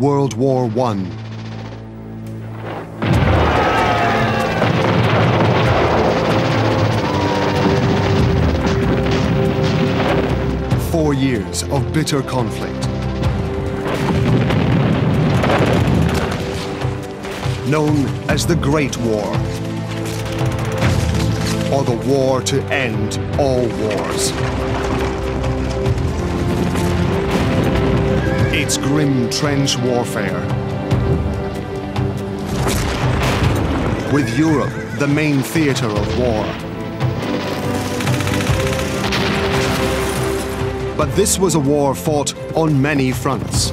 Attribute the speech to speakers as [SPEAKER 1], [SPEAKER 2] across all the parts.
[SPEAKER 1] World War I. Four years of bitter conflict. Known as the Great War, or the war to end all wars. It's grim trench warfare, with Europe the main theatre of war. But this was a war fought on many fronts.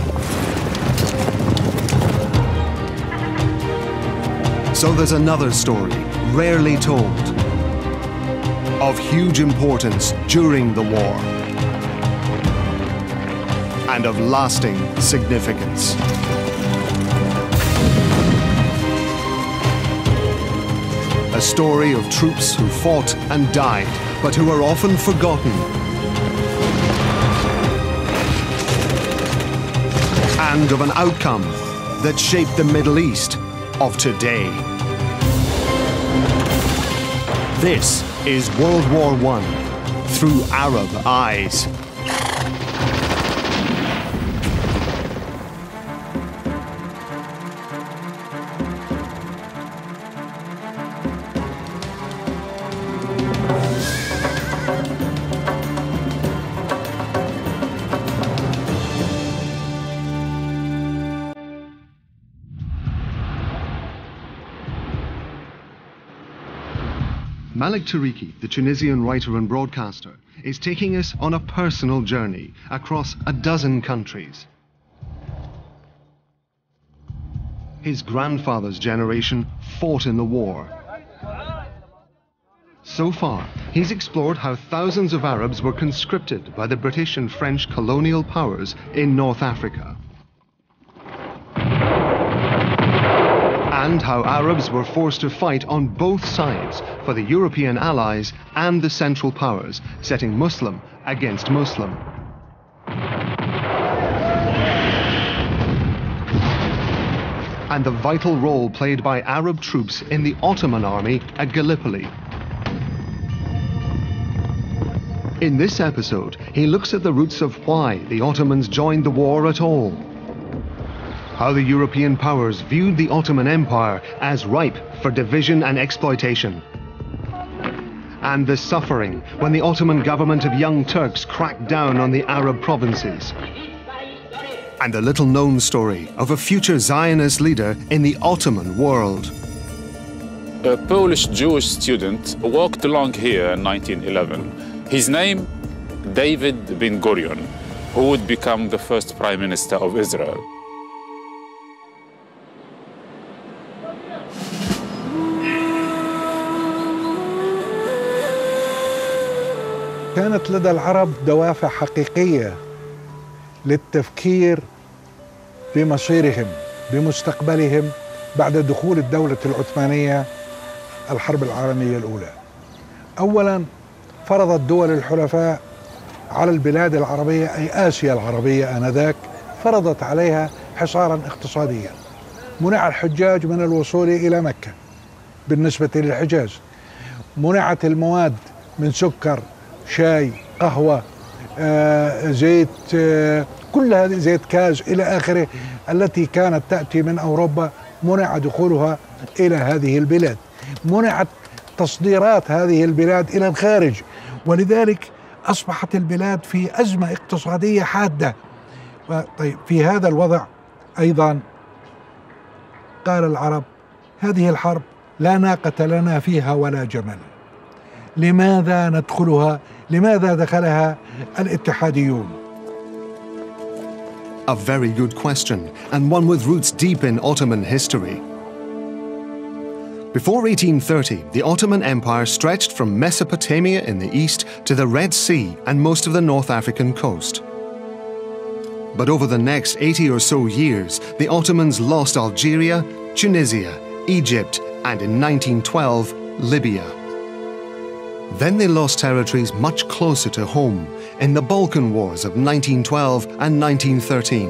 [SPEAKER 1] So there's another story, rarely told, of huge importance during the war, and of lasting significance. A story of troops who fought and died, but who are often forgotten. And of an outcome that shaped the Middle East of today. This is World War I through Arab eyes. Malik Tariki, the Tunisian writer and broadcaster, is taking us on a personal journey across a dozen countries. His grandfather's generation fought in the war. So far, he's explored how thousands of Arabs were conscripted by the British and French colonial powers in North Africa. And how Arabs were forced to fight on both sides for the European allies and the Central Powers, setting Muslim against Muslim. And the vital role played by Arab troops in the Ottoman army at Gallipoli. In this episode, he looks at the roots of why the Ottomans joined the war at all. How the European powers viewed the Ottoman Empire as ripe for division and exploitation. And the suffering when the Ottoman government of Young Turks cracked down on the Arab provinces. And the little-known story of a future Zionist leader in the Ottoman world.
[SPEAKER 2] A Polish Jewish student walked along here in 1911. His name, David Ben-Gurion, who would become the first Prime Minister of Israel.
[SPEAKER 3] كانت لدى العرب دوافع حقيقية للتفكير بمصيرهم بمستقبلهم بعد دخول الدولة العثمانية الحرب العالمية الأولى. أولاً فرضت دول الحلفاء على البلاد العربية أي آسيا العربية آنذاك، فرضت عليها حصاراً اقتصادياً. منع الحجاج من الوصول إلى مكة بالنسبة للحجاز. منعت المواد من سكر، شاي، قهوة، زيت، كل هذه زيت كاز إلى آخره التي كانت تأتي من أوروبا، منع دخولها إلى هذه البلاد. منعت تصديرات هذه البلاد إلى الخارج، ولذلك أصبحت البلاد في أزمة اقتصادية حادة. طيب في هذا الوضع أيضا قال العرب: هذه الحرب لا ناقة لنا فيها ولا جمل، لماذا ندخلها؟ لماذا دخلها الاتحاديون؟
[SPEAKER 1] A very good question, and one with roots deep in Ottoman history. Before 1830, the Ottoman Empire stretched from Mesopotamia in the east to the Red Sea and most of the North African coast. But over the next 80 or so years, the Ottomans lost Algeria, Tunisia, Egypt, and in 1912, Libya. Then they lost territories much closer to home in the Balkan Wars of 1912 and 1913.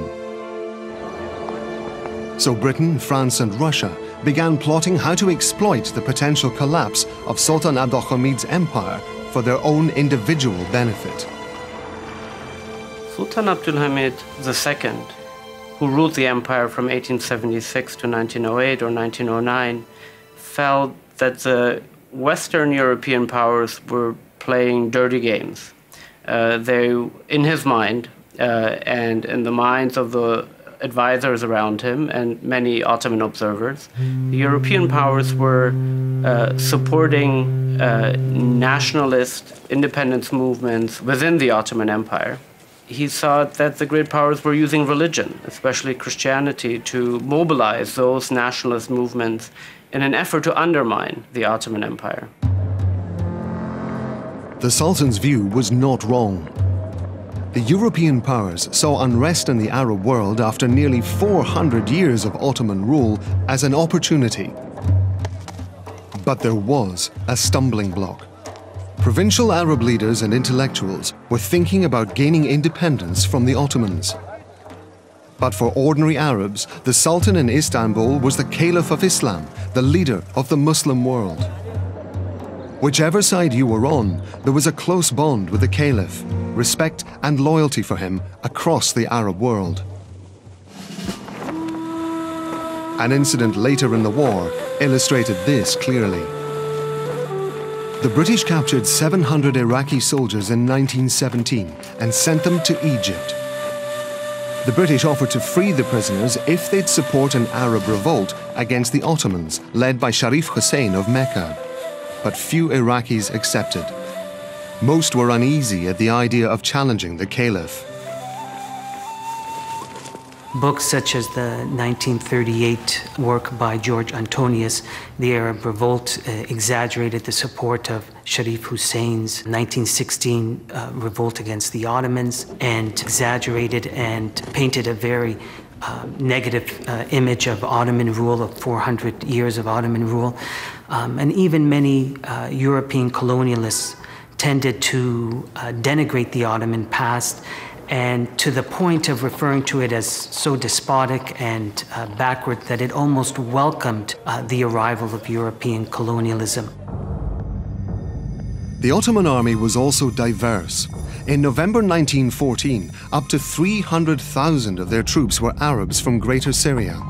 [SPEAKER 1] So Britain, France and Russia began plotting how to exploit the potential collapse of Sultan Abdülhamid's empire for their own individual benefit.
[SPEAKER 4] Sultan Abdülhamid II, who ruled the empire from 1876 to 1908 or 1909, felt that the Western European powers were playing dirty games. In his mind, and in the minds of the advisors around him and many Ottoman observers, the European powers were supporting nationalist independence movements within the Ottoman Empire. He saw that the great powers were using religion, especially Christianity, to mobilize those nationalist movements in an effort to undermine the Ottoman Empire.
[SPEAKER 1] The Sultan's view was not wrong. The European powers saw unrest in the Arab world after nearly 400 years of Ottoman rule as an opportunity. But there was a stumbling block. Provincial Arab leaders and intellectuals were thinking about gaining independence from the Ottomans. But for ordinary Arabs, the Sultan in Istanbul was the Caliph of Islam, the leader of the Muslim world. Whichever side you were on, there was a close bond with the Caliph, respect and loyalty for him across the Arab world. An incident later in the war illustrated this clearly. The British captured 700 Iraqi soldiers in 1917 and sent them to Egypt. The British offered to free the prisoners if they'd support an Arab revolt against the Ottomans, led by Sharif Hussein of Mecca. But few Iraqis accepted. Most were uneasy at the idea of challenging the Caliph.
[SPEAKER 5] Books such as the 1938 work by George Antonius, The Arab Revolt, exaggerated the support of Sharif Hussein's 1916 revolt against the Ottomans, and exaggerated and painted a very negative image of Ottoman rule, of 400 years of Ottoman rule. And even many European colonialists tended to denigrate the Ottoman past, and to the point of referring to it as so despotic and backward that it almost welcomed the arrival of European colonialism.
[SPEAKER 1] The Ottoman army was also diverse. In November 1914, up to 300,000 of their troops were Arabs from Greater Syria.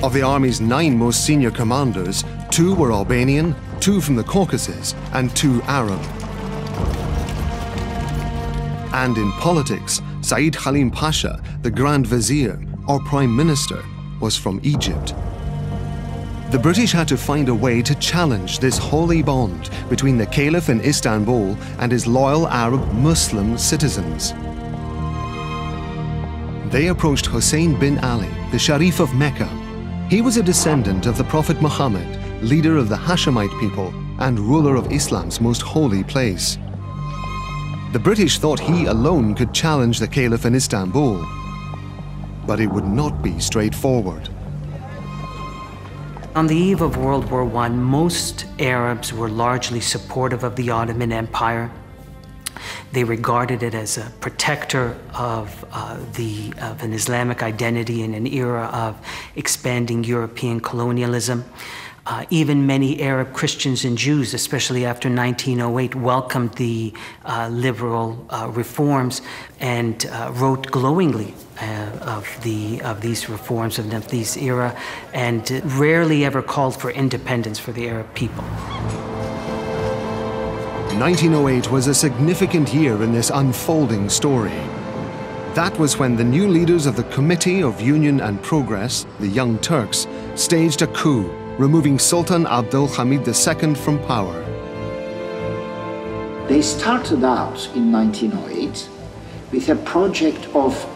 [SPEAKER 1] Of the army's 9 most senior commanders, 2 were Albanian, 2 from the Caucasus, and 2 Arab. And in politics, Said Halim Pasha, the Grand Vizier, or Prime Minister, was from Egypt. The British had to find a way to challenge this holy bond between the Caliph in Istanbul and his loyal Arab Muslim citizens. They approached Hussein bin Ali, the Sharif of Mecca. He was a descendant of the Prophet Muhammad, leader of the Hashemite people and ruler of Islam's most holy place. The British thought he alone could challenge the Caliph in Istanbul, but it would not be straightforward.
[SPEAKER 5] On the eve of World War I, most Arabs were largely supportive of the Ottoman Empire. They regarded it as a protector of an Islamic identity in an era of expanding European colonialism. Even many Arab Christians and Jews, especially after 1908, welcomed the liberal reforms and wrote glowingly of these reforms of this era, and rarely ever called for independence for the Arab people.
[SPEAKER 1] 1908 was a significant year in this unfolding story. That was when the new leaders of the Committee of Union and Progress, the Young Turks, staged a coup, removing Sultan Abdülhamid II from power.
[SPEAKER 6] They started out in 1908 with a project of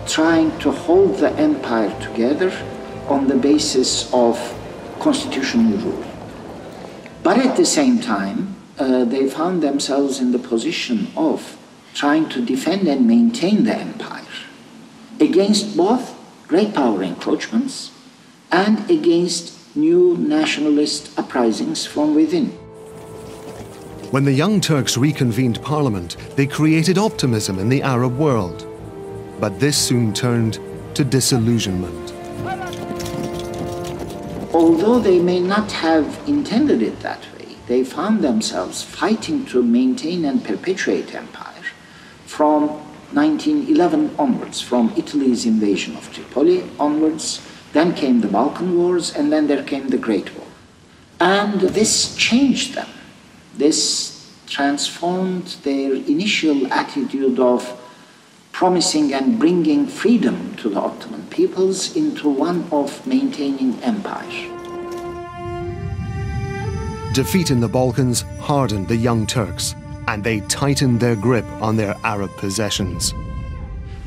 [SPEAKER 6] trying to hold the empire together on the basis of constitutional rule. But at the same time, they found themselves in the position of trying to defend and maintain the empire against both great power encroachments and against new nationalist uprisings from within.
[SPEAKER 1] When the Young Turks reconvened parliament, they created optimism in the Arab world. But this soon turned to disillusionment.
[SPEAKER 6] Although they may not have intended it that way, they found themselves fighting to maintain and perpetuate empire from 1911 onwards, from Italy's invasion of Tripoli onwards. Then came the Balkan Wars, and then there came the Great War. And this changed them. This transformed their initial attitude of promising and bringing freedom to the Ottoman peoples into one of maintaining empire.
[SPEAKER 1] Defeat in the Balkans hardened the Young Turks, and they tightened their grip on their Arab possessions.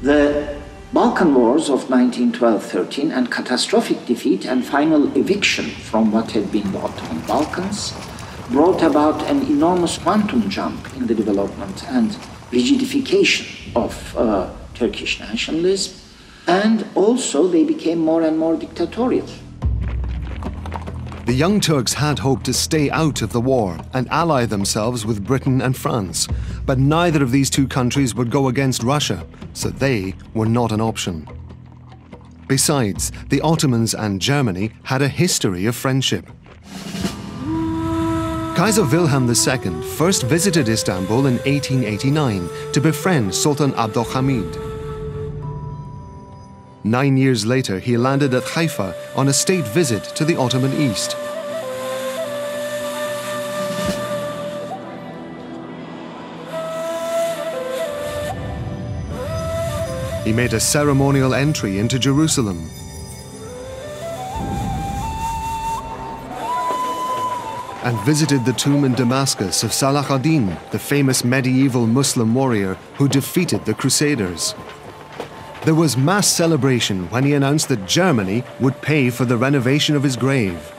[SPEAKER 6] The Balkan Wars of 1912-13 and catastrophic defeat and final eviction from what had been the Ottoman Balkans brought about an enormous quantum jump in the development and rigidification of Turkish nationalism, and also they became more and more dictatorial.
[SPEAKER 1] The Young Turks had hoped to stay out of the war and ally themselves with Britain and France, but neither of these two countries would go against Russia, so they were not an option. Besides, the Ottomans and Germany had a history of friendship. Kaiser Wilhelm II first visited Istanbul in 1889 to befriend Sultan Abdülhamid. 9 years later, he landed at Haifa on a state visit to the Ottoman East. He made a ceremonial entry into Jerusalem. And visited the tomb in Damascus of Salah ad-Din, the famous medieval Muslim warrior who defeated the Crusaders. There was mass celebration when he announced that Germany would pay for the renovation of his grave.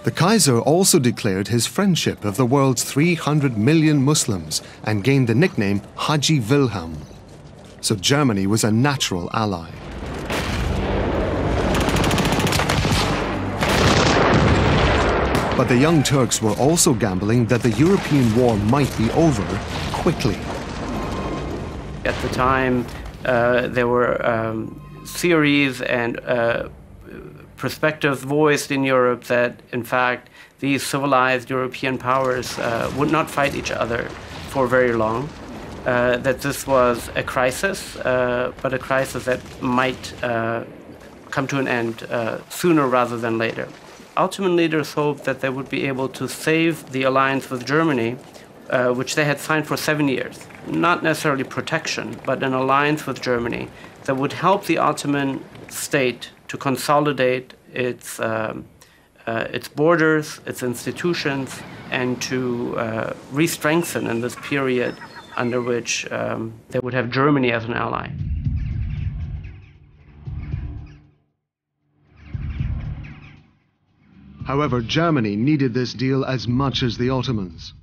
[SPEAKER 1] The Kaiser also declared his friendship of the world's 300 million Muslims and gained the nickname Haji Wilhelm. So Germany was a natural ally. But the Young Turks were also gambling that the European war might be over quickly.
[SPEAKER 4] At the time, there were theories and perspectives voiced in Europe that, in fact, these civilized European powers would not fight each other for very long, that this was a crisis, but a crisis that might come to an end sooner rather than later. Ottoman leaders hoped that they would be able to save the alliance with Germany, which they had signed for 7 years. Not necessarily protection, but an alliance with Germany that would help the Ottoman state to consolidate its borders, its institutions, and to re-strengthen in this period under which they would have Germany as an ally.
[SPEAKER 1] However, Germany needed this deal as much as the Ottomans.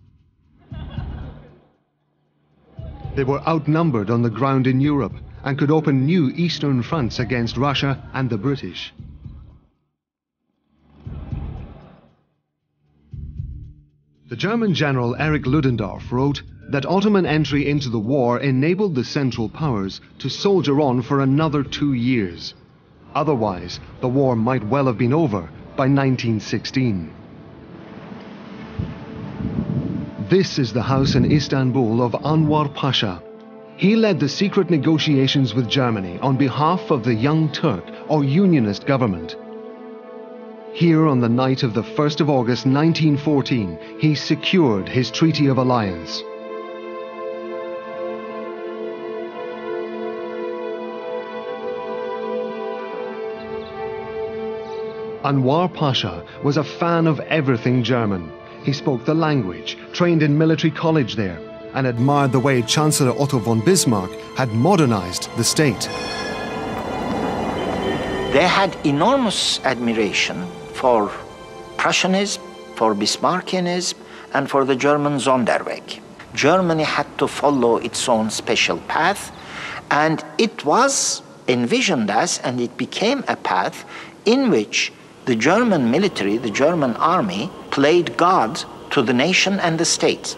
[SPEAKER 1] They were outnumbered on the ground in Europe and could open new eastern fronts against Russia and the British. The German general Erich Ludendorff wrote that Ottoman entry into the war enabled the Central Powers to soldier on for another 2 years. Otherwise, the war might well have been over by 1916. This is the house in Istanbul of Anwar Pasha. He led the secret negotiations with Germany on behalf of the Young Turk or Unionist government. Here on the night of the 1st of August 1914, he secured his Treaty of Alliance. Anwar Pasha was a fan of everything German. He spoke the language, trained in military college there, and admired the way Chancellor Otto von Bismarck had modernized the state.
[SPEAKER 6] They had enormous admiration for Prussianism, for Bismarckianism, and for the German Sonderweg. Germany had to follow its own special path, and it was envisioned as, and it became a path in which the German military, the German army, played God to the nation and the state.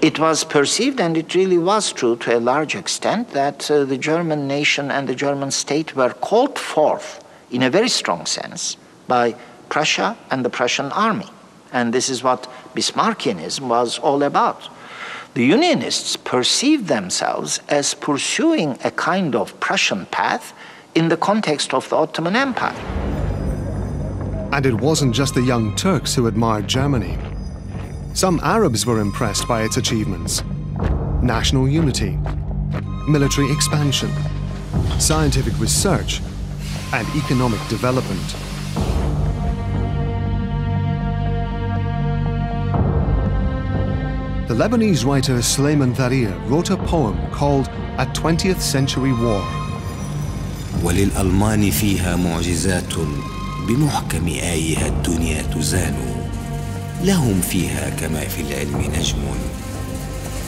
[SPEAKER 6] It was perceived, and it really was true to a large extent, that the German nation and the German state were called forth in a very strong sense by Prussia and the Prussian army. And this is what Bismarckianism was all about. The Unionists perceived themselves as pursuing a kind of Prussian path in the context of the Ottoman Empire.
[SPEAKER 1] And it wasn't just the Young Turks who admired Germany. Some Arabs were impressed by its achievements. National unity, military expansion, scientific research, and economic development. The Lebanese writer Suleiman Tharir wrote a poem called A 20th Century War.
[SPEAKER 7] وللألمان فيها معجزات بمحكم آيها الدنيا تزان لهم فيها كما في العلم نجم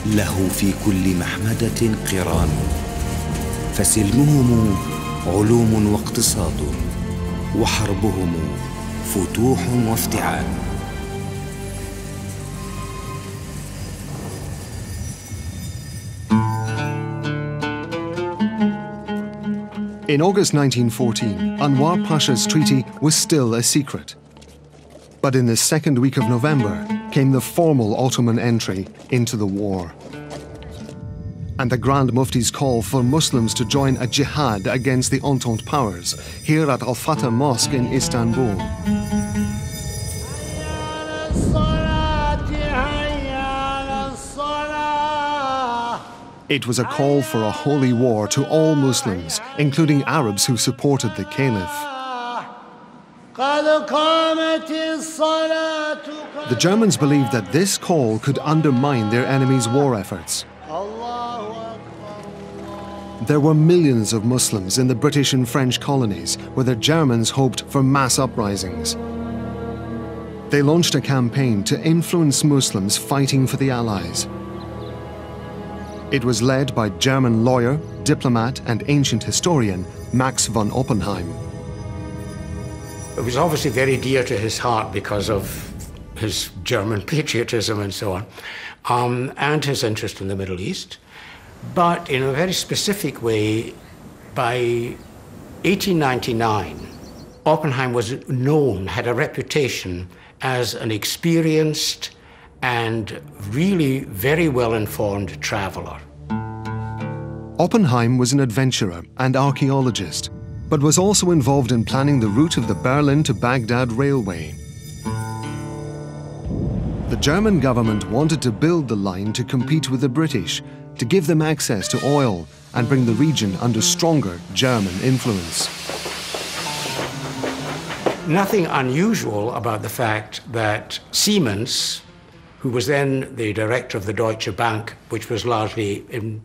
[SPEAKER 7] له في كل محمدة قران فسلمهم علوم واقتصاد وحربهم فتوح وافتعال.
[SPEAKER 1] In August 1914, Anwar Pasha's treaty was still a secret. But in the second week of November came the formal Ottoman entry into the war. And the Grand Mufti's call for Muslims to join a jihad against the Entente powers here at Al-Fatah Mosque in Istanbul. It was a call for a holy war to all Muslims, including Arabs who supported the Caliph. The Germans believed that this call could undermine their enemies' war efforts. There were millions of Muslims in the British and French colonies where the Germans hoped for mass uprisings. They launched a campaign to influence Muslims fighting for the Allies. It was led by German lawyer, diplomat, and ancient historian Max von Oppenheim.
[SPEAKER 8] It was obviously very dear to his heart because of his German patriotism and so on, and his interest in the Middle East. But in a very specific way, by 1899, Oppenheim was known, had a reputation as an experienced and really very well-informed traveler.
[SPEAKER 1] Oppenheim was an adventurer and archaeologist, but was also involved in planning the route of the Berlin to Baghdad railway. The German government wanted to build the line to compete with the British, to give them access to oil and bring the region under stronger German influence.
[SPEAKER 8] Nothing unusual about the fact that Siemens, who was then the director of the Deutsche Bank, which was largely in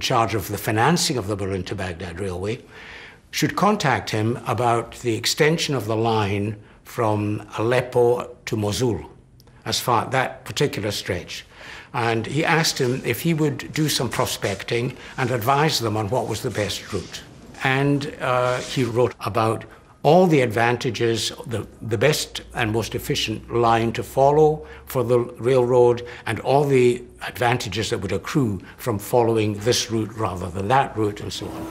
[SPEAKER 8] charge of the financing of the Berlin to Baghdad railway, should contact him about the extension of the line from Aleppo to Mosul, as far that particular stretch. And he asked him if he would do some prospecting and advise them on what was the best route. And he wrote about all the advantages, the best and most efficient line to follow for the railroad, and all the advantages that would accrue from following this route rather than that route, and so on.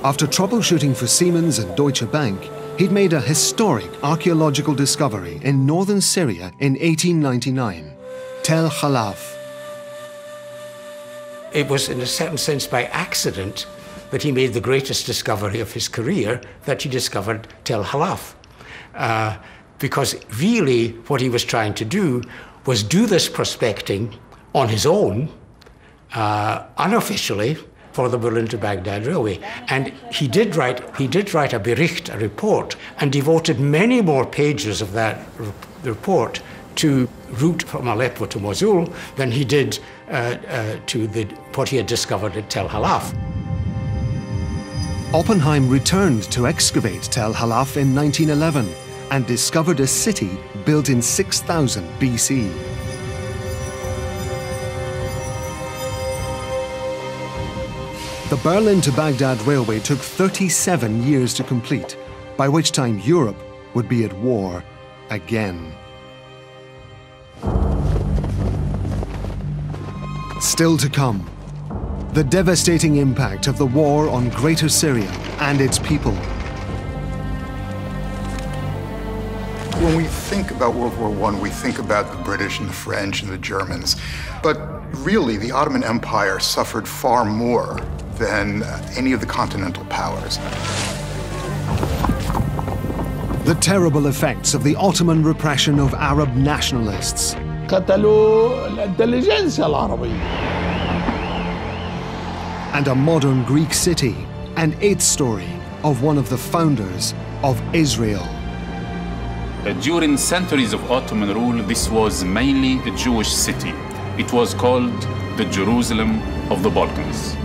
[SPEAKER 1] After troubleshooting for Siemens and Deutsche Bank, he'd made a historic archaeological discovery in northern Syria in 1899, Tel Halaf.
[SPEAKER 8] It was, in a certain sense, by accident that he made the greatest discovery of his career, that he discovered Tel Halaf. Because really what he was trying to do was do this prospecting on his own, unofficially, for the Berlin to Baghdad railway. And he did write a Bericht, a report, and devoted many more pages of that report to route from Aleppo to Mosul than he did to what he had discovered at Tel Halaf.
[SPEAKER 1] Oppenheim returned to excavate Tel Halaf in 1911 and discovered a city built in 6000 BC. The Berlin to Baghdad railway took 37 years to complete, by which time Europe would be at war again. Still to come, the devastating impact of the war on Greater Syria and its people.
[SPEAKER 9] When we think about World War I, we think about the British and the French and the Germans. But really, the Ottoman Empire suffered far more than any of the continental powers.
[SPEAKER 1] The terrible effects of the Ottoman repression of Arab nationalists.
[SPEAKER 10] قتلوا الانتليجنسيا العربية.
[SPEAKER 1] And a modern Greek city and its story of one of the founders of Israel.
[SPEAKER 2] During centuries of Ottoman rule, this was mainly a Jewish city. It was called the Jerusalem of the Balkans.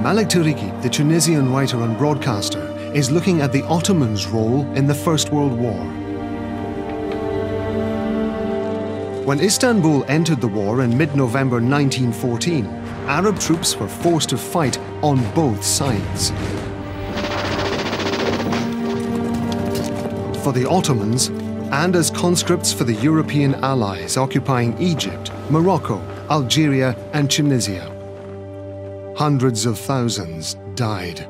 [SPEAKER 1] Malik Turiki, the Tunisian writer and broadcaster, is looking at the Ottomans' role in the First World War. When Istanbul entered the war in mid-November 1914, Arab troops were forced to fight on both sides. For the Ottomans, and as conscripts for the European allies occupying Egypt, Morocco, Algeria, and Tunisia, hundreds of thousands died.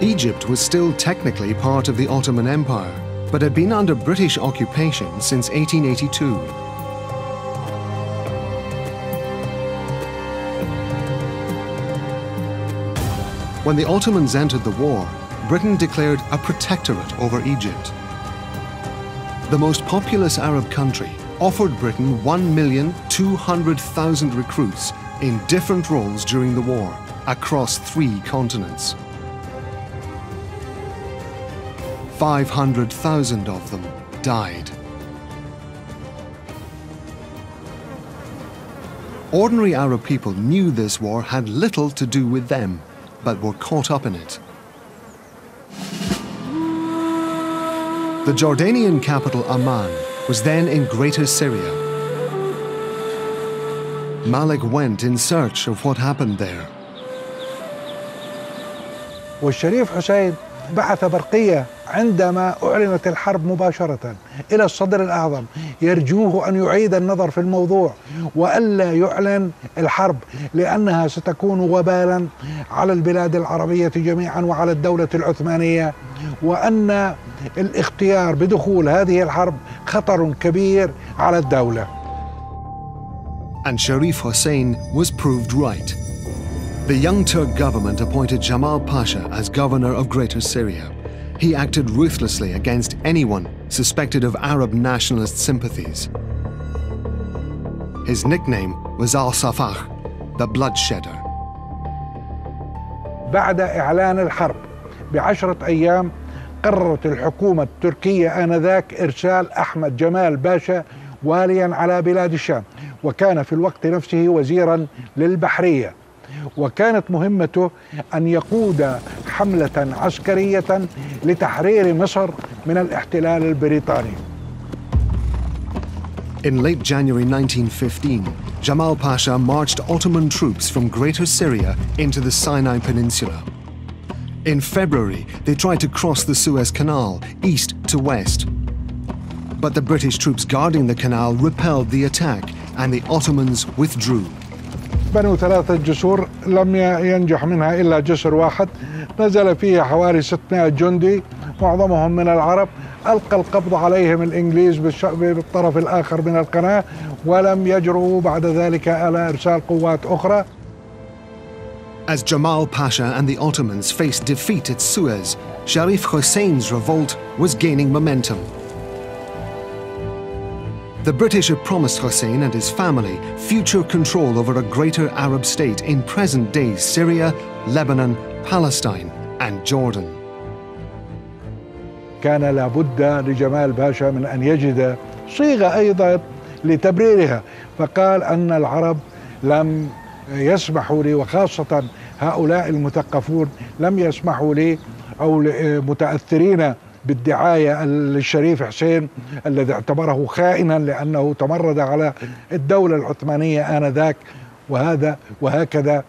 [SPEAKER 1] Egypt was still technically part of the Ottoman Empire, but had been under British occupation since 1882. When the Ottomans entered the war, Britain declared a protectorate over Egypt. The most populous Arab country offered Britain 1,200,000 recruits in different roles during the war, across 3 continents. 500,000 of them died. Ordinary Arab people knew this war had little to do with them, but were caught up in it. The Jordanian capital Amman was then in Greater Syria. Malik went in search of what happened there.
[SPEAKER 3] والشريف حسين بعث برقية عندما أعلنت الحرب مباشرة إلى الصدر الأعظم يرجوه أن يعيد النظر في الموضوع وألا يعلن الحرب لأنها ستكون وبالا على البلاد العربية جميعا وعلى الدولة العثمانية، وأن الاختيار بدخول هذه الحرب خطر كبير على الدولة.
[SPEAKER 1] And Sharif Hussein was proved right. The young Turk government appointed Jamal Pasha as governor of Greater Syria. He acted ruthlessly against anyone suspected of Arab nationalist sympathies. His nickname was Al-Safah, the bloodshedder.
[SPEAKER 3] بعد إعلان الحرب ب10 أيام قررت الحكومة التركية آنذاك إرسال أحمد جمال باشا واليا على بلاد الشام، وكان في الوقت نفسه وزيرا للبحرية، وكانت مهمته أن يقود حملة عسكرية لتحرير مصر من الاحتلال البريطاني.
[SPEAKER 1] In late January 1915, Jamal Pasha marched Ottoman troops from Greater Syria into the Sinai Peninsula. In February, they tried to cross the Suez Canal, east to west. But the British troops guarding the canal repelled the attack, and the Ottomans withdrew.
[SPEAKER 3] بنوا 3 جسور لم ينجح منها إلا جسر واحد نزل فيه حوالي 600 جندي معظمهم من العرب. ألقى القبض عليهم الإنجليز بالطرف الآخر من القناة ولم يجرؤوا بعد ذلك على إرسال قوات أخرى.
[SPEAKER 1] As Jamal Pasha and the Ottomans faced defeat at Suez, Sharif Hussein's revolt was gaining momentum. The British had promised Hussein and his family future control over a greater Arab state in present-day Syria, Lebanon, Palestine, and Jordan.
[SPEAKER 3] كان لابد لجمال باشا من أن يجد صيغة أيضا لتبريرها، فقال أن العرب لم يسمحوا لي، وخاصة هؤلاء المثقفون لم يسمحوا لي أو متأثرين بالدعاية للشريف حسين الذي اعتبره خائنا لأنه تمرد على الدولة العثمانية آنذاك، وهكذا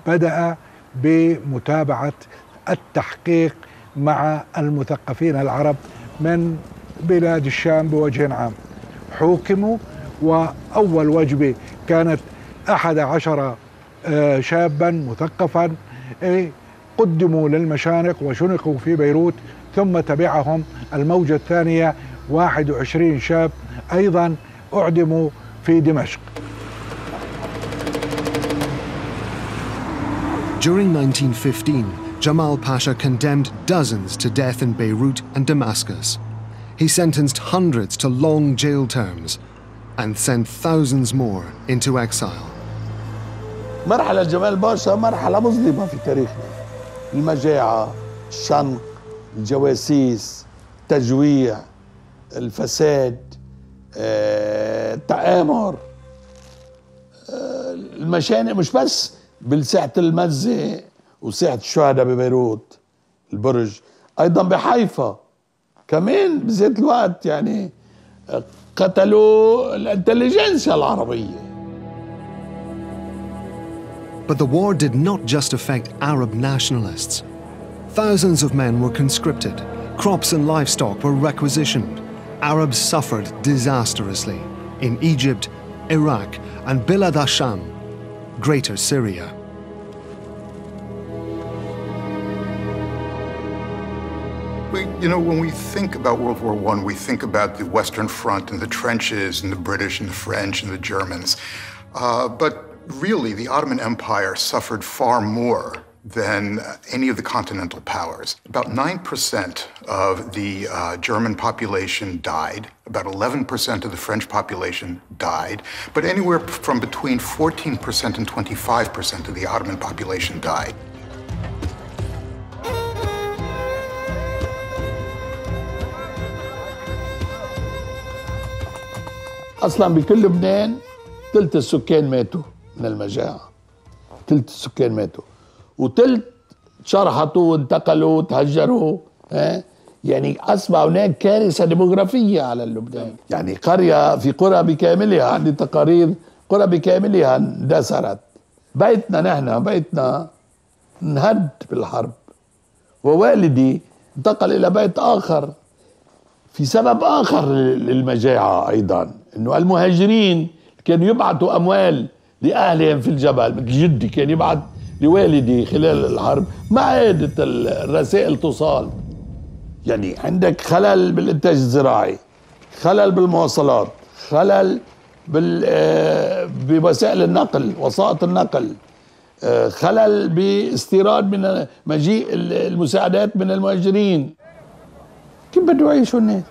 [SPEAKER 3] بدأ بمتابعة التحقيق مع المثقفين العرب من بلاد الشام بوجه عام. حوكموا، وأول وجبة كانت 11 شابا مثقفا قدموا للمشانق وشنقوا في بيروت، ثم تبعهم الموجة الثانية 21 شاب أيضا أعدموا في دمشق.
[SPEAKER 1] During 1915, Jamal Pasha condemned dozens to death in Beirut and Damascus. He sentenced hundreds to long jail terms and sent thousands more into exile.
[SPEAKER 10] مرحلة جمال باشا مرحلة مظلمة في تاريخنا. المجاعة، الشنق، الجواسيس، التجويع، الفساد، التآمر، المشانق مش بس بالساحة المزة وساحة الشهداء ببيروت البرج، أيضا بحيفا كمان بذات الوقت يعني قتلوا الانتليجنسيا العربية.
[SPEAKER 1] But the war did not just affect Arab nationalists. Thousands of men were conscripted. Crops and livestock were requisitioned. Arabs suffered disastrously in Egypt, Iraq, and Bilad Asham, Greater Syria.
[SPEAKER 9] When we think about World War I, we think about the Western Front and the trenches and the British and the French and the Germans. But really, the Ottoman Empire suffered far more than any of the continental powers. About 9% of the German population died, about 11% of the French population died, but anywhere from between 14% and 25% of the Ottoman population died.
[SPEAKER 10] أصلاً بكل لبنان ثلث السكان ماتوا من المجاعة، ثلث السكان ماتوا، وثلث شرحطوا وانتقلوا وتهجروا. يعني أصبح هناك كارثة ديموغرافية على لبنان. يعني قرية في قرى بكاملها، عندي تقارير قرى بكاملها اندثرت. بيتنا انهد بالحرب، ووالدي انتقل إلى بيت آخر في سبب آخر للمجاعة أيضا، إنه المهاجرين كانوا يبعثوا أموال لأهلهم في الجبل. مثل جدي كان يبعث لوالدي خلال الحرب، ما عادت الرسائل توصل. يعني عندك خلل بالإنتاج الزراعي، خلل بالمواصلات، خلل بوسائل النقل، وسائط النقل، خلل باستيراد من مجيء المساعدات من المهاجرين. كيف بده يعيشوا الناس؟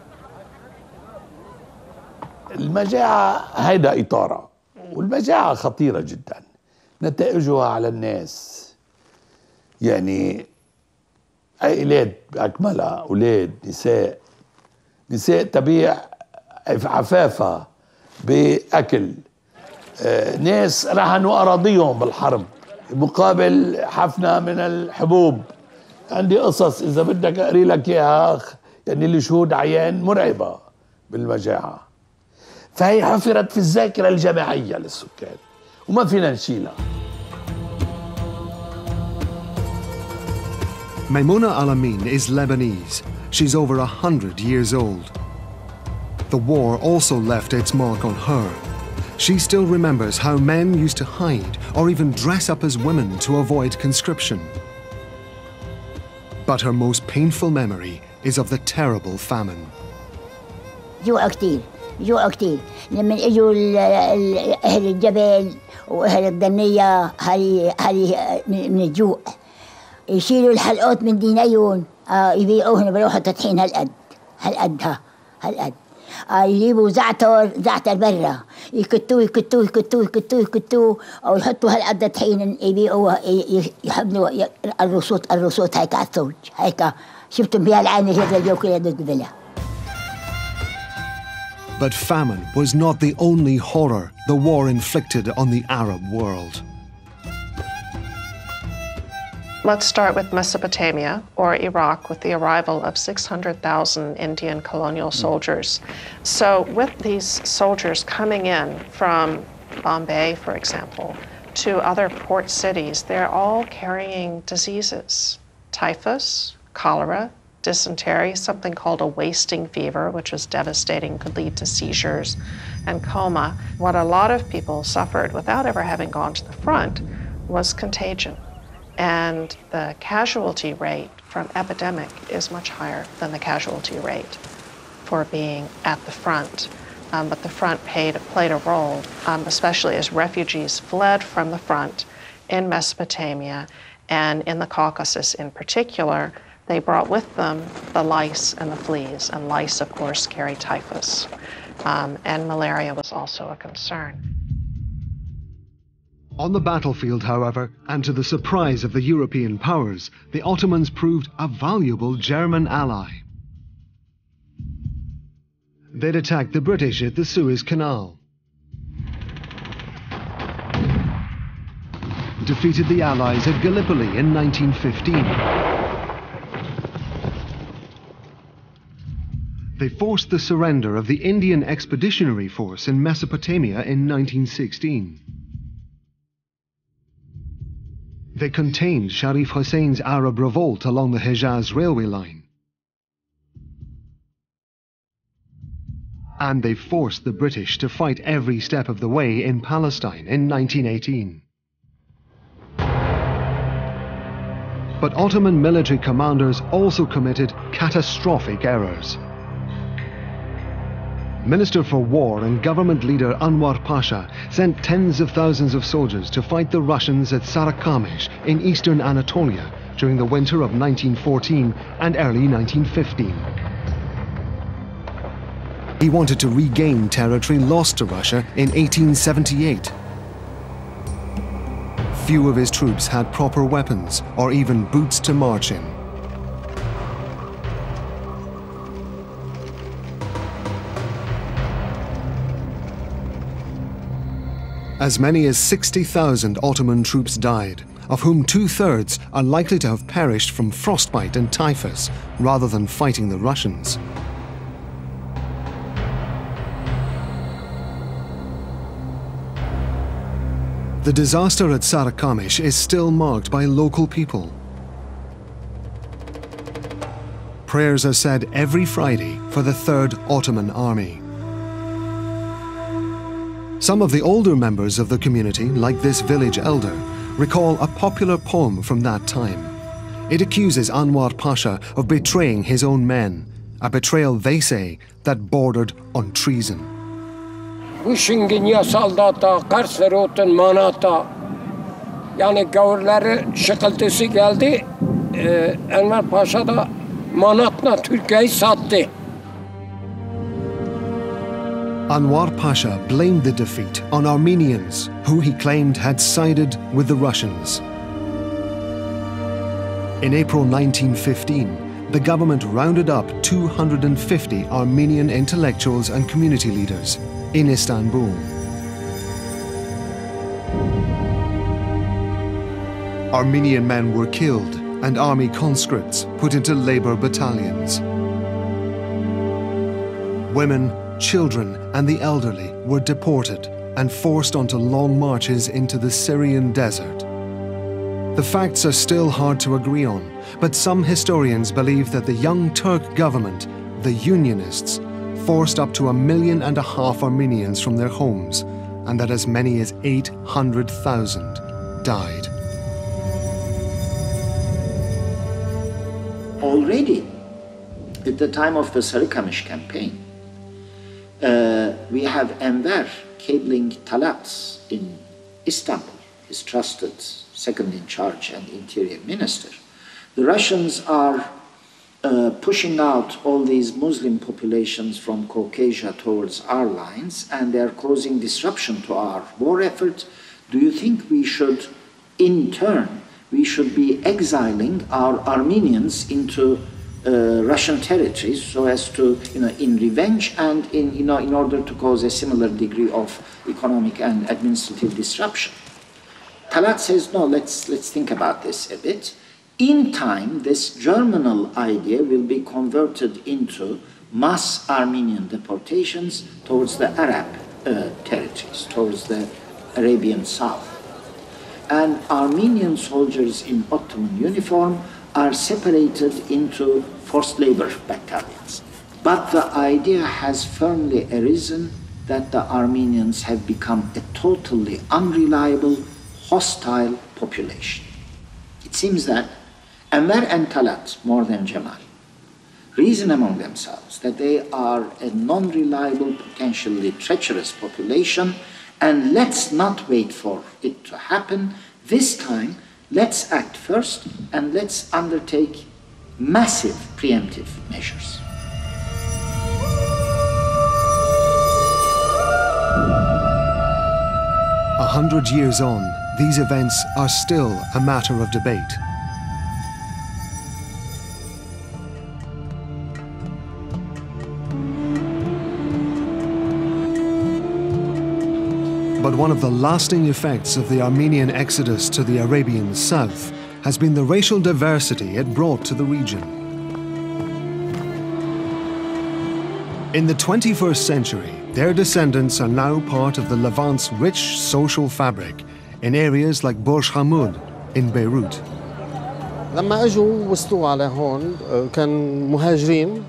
[SPEAKER 10] المجاعة هيدا إطارة، والمجاعة خطيرة جدا، نتائجها على الناس. يعني عائلات بأكملها، أولاد، نساء تبيع عفافة بأكل، ناس رهنوا أراضيهم بالحرب مقابل حفنة من الحبوب. عندي قصص إذا بدك أقري لك إياها، يعني لشهود عيان مرعبة بالمجاعة. فهي حفرت في الذاكرة الجماعية للسكان وما فينا نشيلها.
[SPEAKER 1] Maimouna Al-Amin is Lebanese. She's over 100 years old. The war also left its mark on her. She still remembers how men used to hide or even dress up as women to avoid conscription. But her most painful memory is of the terrible famine.
[SPEAKER 11] جوع كتير لما اجوا اهل الجبل واهل الضنيه هذه من الجوع، يشيلوا الحلقات من دينيهم يبيعوهن بروحوا تطحين هالقد يجيبوا زعتر برا، يكتوه او يحطوا هالقد طحين يبيعوها، يحملوا الرصوص هيك على الثلج هيك. شفتم بها العين هذا اليوم كله قبلها.
[SPEAKER 1] But famine was not the only horror the war inflicted on the Arab world.
[SPEAKER 12] Let's start with Mesopotamia, or Iraq, with the arrival of 600,000 Indian colonial soldiers. So with these soldiers coming in from Bombay, for example, to other port cities, they're all carrying diseases: typhus, cholera, dysentery, something called a wasting fever, which was devastating, could lead to seizures and coma. What a lot of people suffered without ever having gone to the front was contagion. And the casualty rate from epidemic is much higher than the casualty rate for being at the front. But the front played a role, especially as refugees fled from the front in Mesopotamia and in the Caucasus in particular. They brought with them the lice and the fleas, and lice, of course, carry typhus. And malaria was also a concern.
[SPEAKER 1] On the battlefield, however, and to the surprise of the European powers, the Ottomans proved a valuable German ally. They'd attacked the British at the Suez Canal, defeated the Allies at Gallipoli in 1915. They forced the surrender of the Indian Expeditionary Force in Mesopotamia in 1916. They contained Sharif Hussein's Arab revolt along the Hejaz railway line. And they forced the British to fight every step of the way in Palestine in 1918. But Ottoman military commanders also committed catastrophic errors. Minister for War and government leader Anwar Pasha sent tens of thousands of soldiers to fight the Russians at Sarıkamış in eastern Anatolia during the winter of 1914 and early 1915. He wanted to regain territory lost to Russia in 1878. Few of his troops had proper weapons or even boots to march in. As many as 60,000 Ottoman troops died, of whom 2/3 are likely to have perished from frostbite and typhus rather than fighting the Russians. The disaster at Sarıkamış is still marked by local people. Prayers are said every Friday for the 3rd Ottoman Army. Some of the older members of the community, like this village elder, recall a popular poem from that time. It accuses Anwar Pasha of betraying his own men, a betrayal, they say, that bordered on treason.
[SPEAKER 13] Uşinginya saldata, karsverotun manata. Yani gavurları şıkıltısı geldi. Enver Paşa da manatla Türkiye'yi sattı.
[SPEAKER 1] Anwar Pasha blamed the defeat on Armenians, who he claimed had sided with the Russians. In April 1915, the government rounded up 250 Armenian intellectuals and community leaders in Istanbul. Armenian men were killed and army conscripts put into labor battalions. Women, children and the elderly were deported and forced onto long marches into the Syrian desert. The facts are still hard to agree on, but some historians believe that the young Turk government, the Unionists, forced up to 1.5 million Armenians from their homes, and that as many as 800,000 died.
[SPEAKER 6] Already, at the time of the Sarıkamış campaign, we have Enver cabling Talat in Istanbul, his trusted second in charge and interior minister. The Russians are pushing out all these Muslim populations from Caucasia towards our lines, and they are causing disruption to our war effort. Do you think we should, in turn, we should be exiling our Armenians into Russian territories so as to, in revenge and in order to cause a similar degree of economic and administrative disruption? Talat says, no, let's think about this a bit. In time, this germinal idea will be converted into mass Armenian deportations towards the Arab territories, towards the Arabian South. And Armenian soldiers in Ottoman uniform are separated into forced labor battalions. But the idea has firmly arisen that the Armenians have become a totally unreliable, hostile population. It seems that Enver and Talat, more than Jamal, reason among themselves that they are a non-reliable, potentially treacherous population, and let's not wait for it to happen. This time, let's act first and let's undertake massive preemptive measures.
[SPEAKER 1] A 100 years on, these events are still a matter of debate. But one of the lasting effects of the Armenian exodus to the Arabian south has been the racial diversity it brought to the region. In the 21st century, their descendants are now part of the Levant's rich social fabric in areas like Burj Hamoud in Beirut.
[SPEAKER 14] لما اجوا وصلوا على هون كان مهاجرين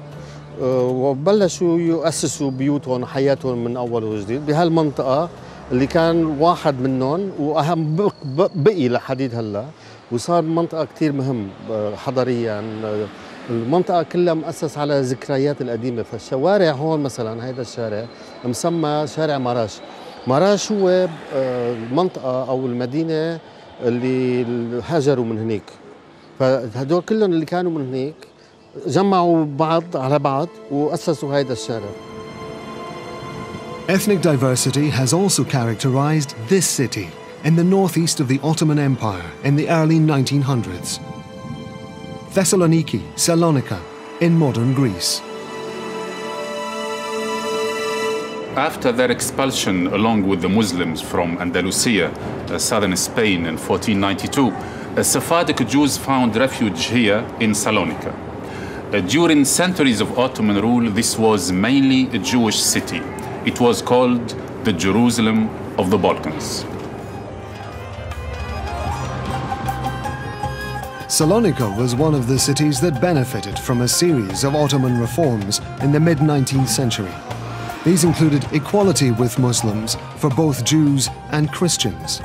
[SPEAKER 14] وبلشوا يؤسسوا بيوتهم وحياتهم من اول وجديد بهالمنطقه اللي كان واحد منهم واهم بقي لحديد هلا وصار منطقه كثير مهم حضاريا. المنطقه كلها مؤسس على ذكريات القديمه، فالشوارع هون مثلا هيدا الشارع مسمى شارع مراش. مراش هو المنطقه او المدينه اللي هاجروا من هنيك، فهدول كلهم اللي كانوا من هنيك جمعوا بعض على بعض وأسسوا هيدا الشارع.
[SPEAKER 1] Ethnic diversity has also characterized this city in the northeast of the Ottoman Empire in the early 1900s. Thessaloniki, Salonika, in modern Greece.
[SPEAKER 2] After their expulsion along with the Muslims from Andalusia, southern Spain in 1492, Sephardic Jews found refuge here in Salonika. During centuries of Ottoman rule, this was mainly a Jewish city. It was called the Jerusalem of the Balkans.
[SPEAKER 1] Salonika was one of the cities that benefited from a series of Ottoman reforms in the mid-19th century. These included equality with Muslims for both Jews and Christians.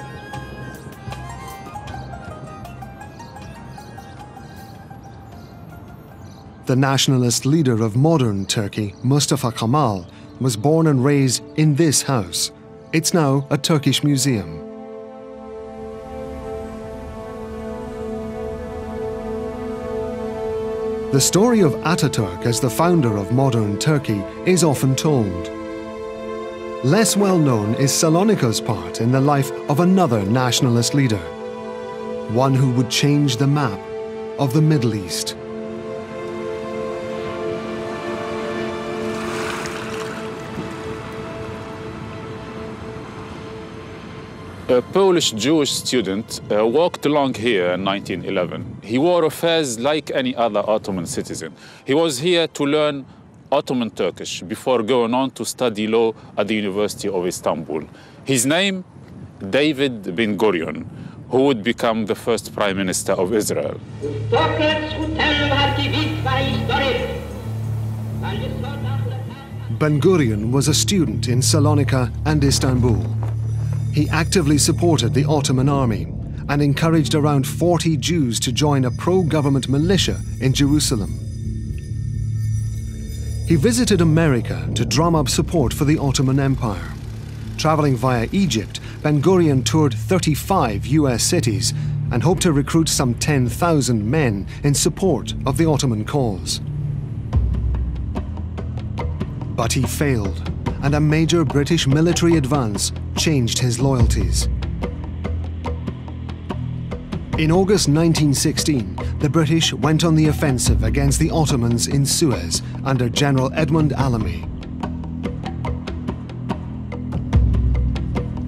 [SPEAKER 1] The nationalist leader of modern Turkey, Mustafa Kemal, was born and raised in this house. It's now a Turkish museum. The story of Ataturk as the founder of modern Turkey is often told. Less well known is Salonika's part in the life of another nationalist leader, one who would change the map of the Middle East.
[SPEAKER 2] A Polish Jewish student walked along here in 1911. He wore a fez like any other Ottoman citizen. He was here to learn Ottoman Turkish before going on to study law at the University of Istanbul. His name, David Ben Gurion, who would become the first Prime Minister of Israel.
[SPEAKER 1] Ben Gurion was a student in Salonika and Istanbul. He actively supported the Ottoman army and encouraged around 40 Jews to join a pro-government militia in Jerusalem. He visited America to drum up support for the Ottoman Empire. Traveling via Egypt, Ben Gurion toured 35 US cities and hoped to recruit some 10,000 men in support of the Ottoman cause. But he failed, and a major British military advance changed his loyalties. In August 1916, the British went on the offensive against the Ottomans in Suez under General Edmund Allenby.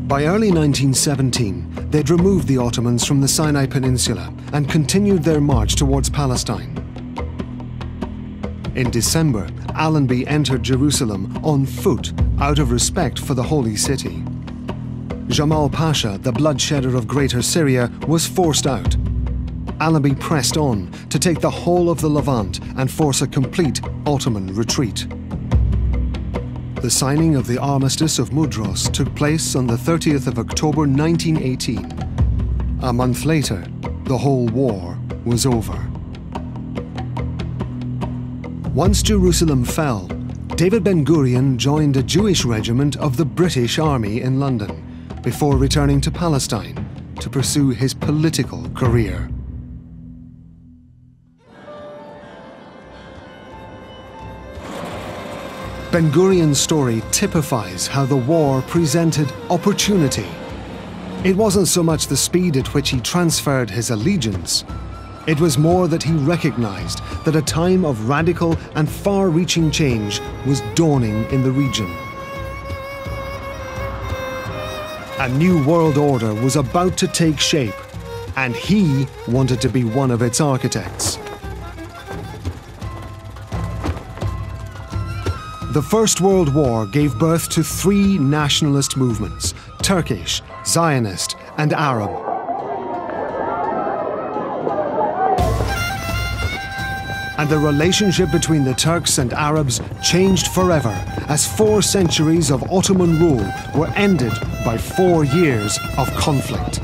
[SPEAKER 1] By early 1917, they'd removed the Ottomans from the Sinai Peninsula and continued their march towards Palestine. In December, Allenby entered Jerusalem on foot out of respect for the Holy City. Jamal Pasha, the bloodshedder of Greater Syria, was forced out. Allenby pressed on to take the whole of the Levant and force a complete Ottoman retreat. The signing of the Armistice of Mudros took place on the 30th of October 1918. A month later, the whole war was over. Once Jerusalem fell, David Ben-Gurion joined a Jewish regiment of the British Army in London before returning to Palestine to pursue his political career. Ben-Gurion's story typifies how the war presented opportunity. It wasn't so much the speed at which he transferred his allegiance. It was more that he recognized that a time of radical and far-reaching change was dawning in the region. A new world order was about to take shape, and he wanted to be one of its architects. The First World War gave birth to three nationalist movements: Turkish, Zionist, and Arab. And the relationship between the Turks and Arabs changed forever as 4 centuries of Ottoman rule were ended by 4 years of conflict.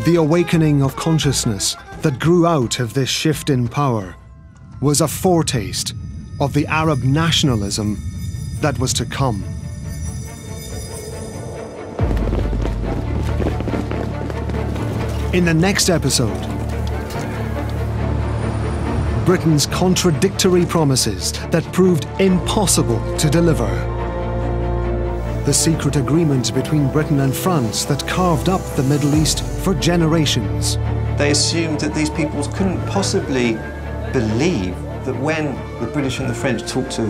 [SPEAKER 1] The awakening of consciousness that grew out of this shift in power was a foretaste of the Arab nationalism that was to come. In the next episode, Britain's contradictory promises that proved impossible to deliver. The secret agreement between Britain and France that carved up the Middle East for generations.
[SPEAKER 15] They assumed that these peoples couldn't possibly believe that when the British and the French talked of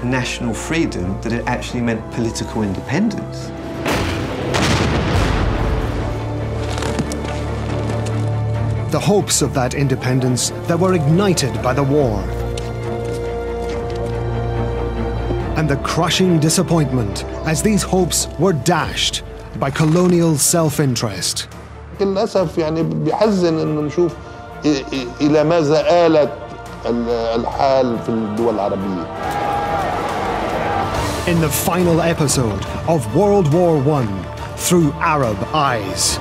[SPEAKER 15] national freedom, that it actually meant political independence.
[SPEAKER 1] The hopes of that independence that were ignited by the war. And the crushing disappointment as these hopes were dashed by colonial self-interest.
[SPEAKER 10] للأسف يعني بيحزن إنه نشوف إلى ماذا آلت الحال في الدول العربية.
[SPEAKER 1] In the final episode of World War I, Through Arab Eyes.